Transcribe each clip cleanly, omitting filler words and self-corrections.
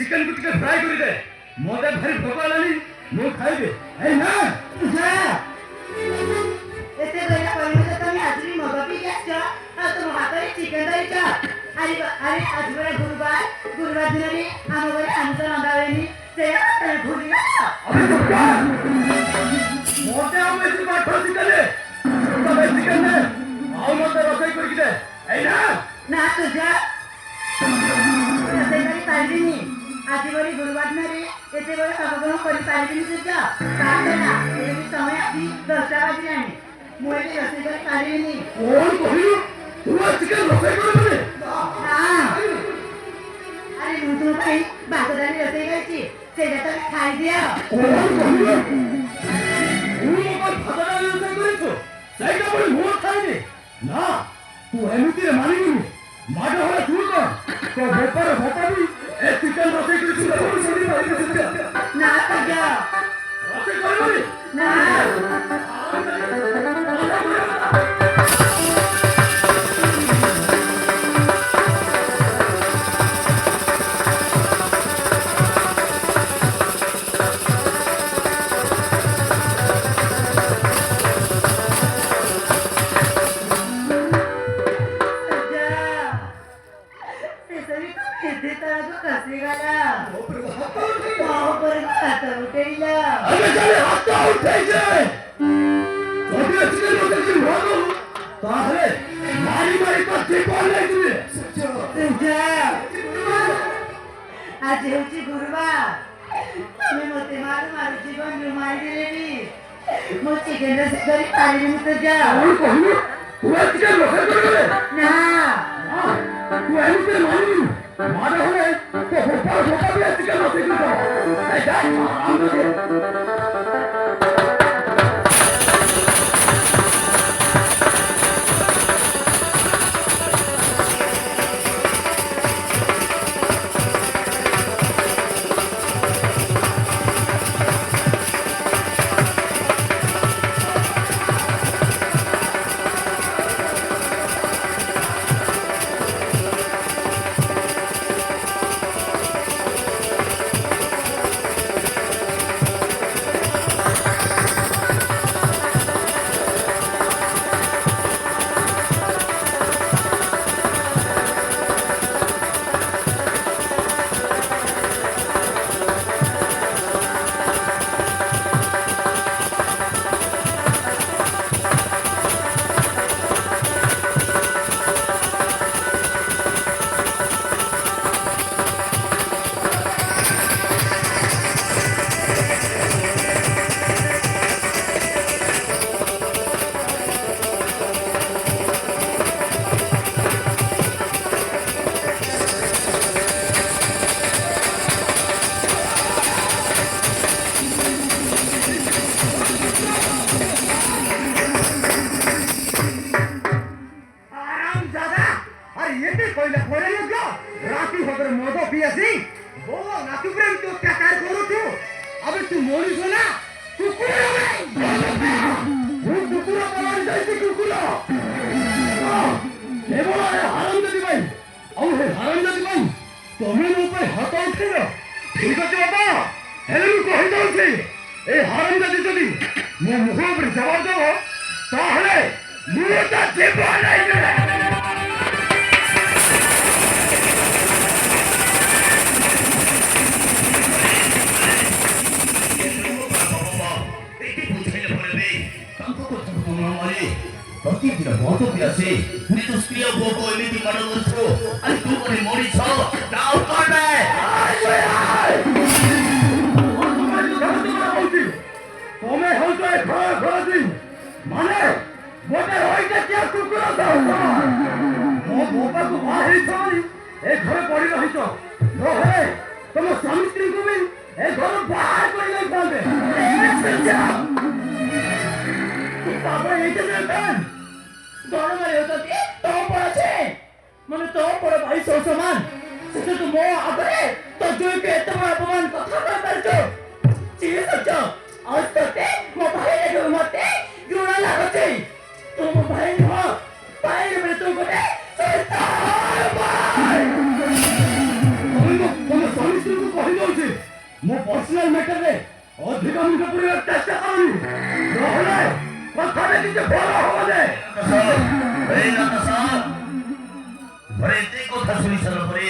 Chicken को टिके fry करी दे मोदे भारी भोक लानी मु खाइबे ए ना जा एते गया परिमेत तुम आज भी मद पी जाछ आ तुम हाथ रे चिकन दई छ अरे आज बड़ा गुरुवार दिन रे हम घरे आमिष रंधावेनी से भूली गया मोटे हम इस बात पर चिकन तबे चिकन ने आओ मोटे रसोई करी दे ए ना तुझा रसोई करी पारिनी आज बड़ी गुरुवार दिन रे एते बड़ा काम करी पारिनी तुझा काटना ए समय अभी 10टा बजलानी मुझे रसोई करी पारिनी कौन कहियो तू चिकन रसोई करबे हां अरे मु तो भाई बागदानी रसोई करची सेटा तो खाई दिया कौन कहियो तू मत भागदानी रसोई करिছো सेटा बड़ी मोर खाइनी ना तू एमिति रे मानिनी माडो होला तू तो बेपार भटाबी ए चिकन रसोई करिছো ना तुझा रसोई करबी ना अरे चले हाथ उठे जाए तबे चिकन रसोई की भागो ताहले मारी तो जीवन नहीं तुझे आज होची गुरुवार तुम्हें मते मार जीवन रुमाई देलेनी मो चिकन रसोई करी पारिनी तुझा कौन कहियो तू चिकन रसोई करबे ना तू एमिति रे मानिनी माडो होले तो बेपार भटाबी ए चिकन रसोई करिছো ए जा आराम दे मने तो बड़ भाई सो समान से तो मो आगरे तो जो के तमा अपमान कथा कर परछो चीज सच्चा आज तते मो भाई जो मते जुड़ा लागते तुम भाई हो भाई में तो गोटे शैतान भाई तुम स्वामी को पर्सनल मैटर रे अधिक मुझे पूरी चेष्टा करूनी নহলে কথাটা কিন্তু বড় হবে এই নাতা ঘরে এতে কথা শুনি সারা পরে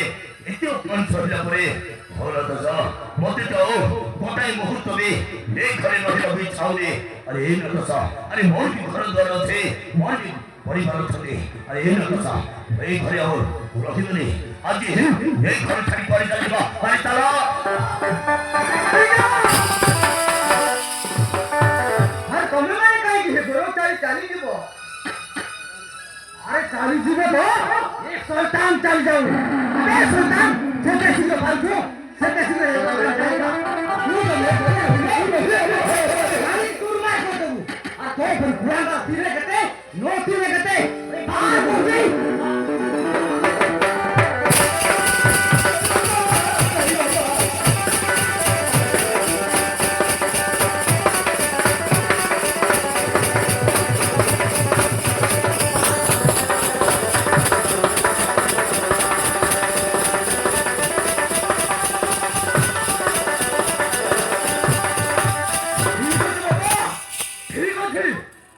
এতে অপমান সহিলা পরে ঘর দাদা মতে তো গোটাই মুহূর্তবে এই ঘরে রহিলা হই ছাউলে আরে এই নাতা আরে মোর কি ঘর দ্বার আছে মোর কি পরিবার আছে আরে এই নাতা এই ঘরে আর রহিবনি আজ এই ঘর ছাড়ি পারি যাইবা আরে তালা আর তুমি মানে কাই কি বড় চালি দিব আরে চালি দিবে তো এক সুলতান চাল যাও আরে সুলতান যেতে ছিল ফালতু সেটা ছিল আরে কুরমা করতে আর তো ফির কুরাঙ্গা তিরে গতে নো তিরে গতে বাহর করবি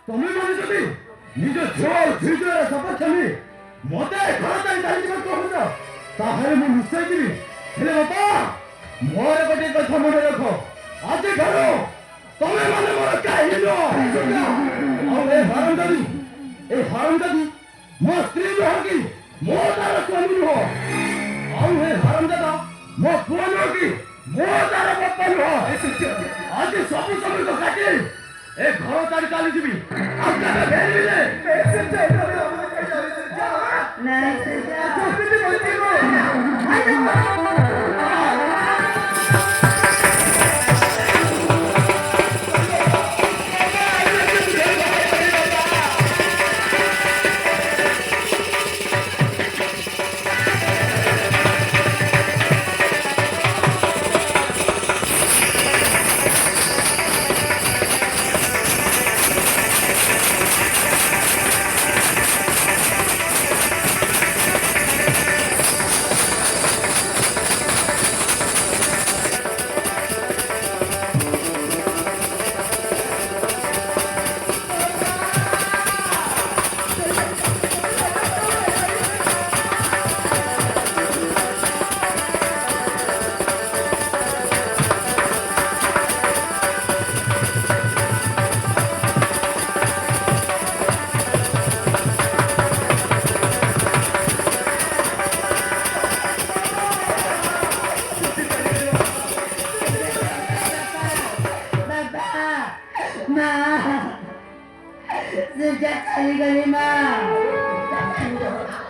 তুমি মানে যদি নিজ ঝোল ঝিঝের সপক্ষে মতে ঘরটাই চালিয়ে কହୁଛ তাহলে ମୁଁ ନିଶ୍ଚୟ ଯିବି ହେଲେ ବାପା ମୋର ଗୋଟେ କଥା ମନେ ରଖ ଆଜି ଠାରୁ ତମେ ମାନେ ମୋର କେହି ନୁହଁ ଆଉ ଏ ହାରାମଜାଦି ମୋ ସ୍ତ୍ରୀ ନୁହଁ କି ମୋ ତାର ସ୍ୱାମୀ ନୁହଁ ଆଉ ଏ ହାରାମଜାଦା ମୋ ପୁଅ ନୁହଁ କି ମୋ ତାର ବାପା ନୁହଁ ଆଜି ସବୁ ସମୟ କାଟି ଏ ଘର ଛାଡ଼ି ଚାଲିଯିବି ଆଉ କେବେ ଫେରିବିନି Sejak kali-kali mah.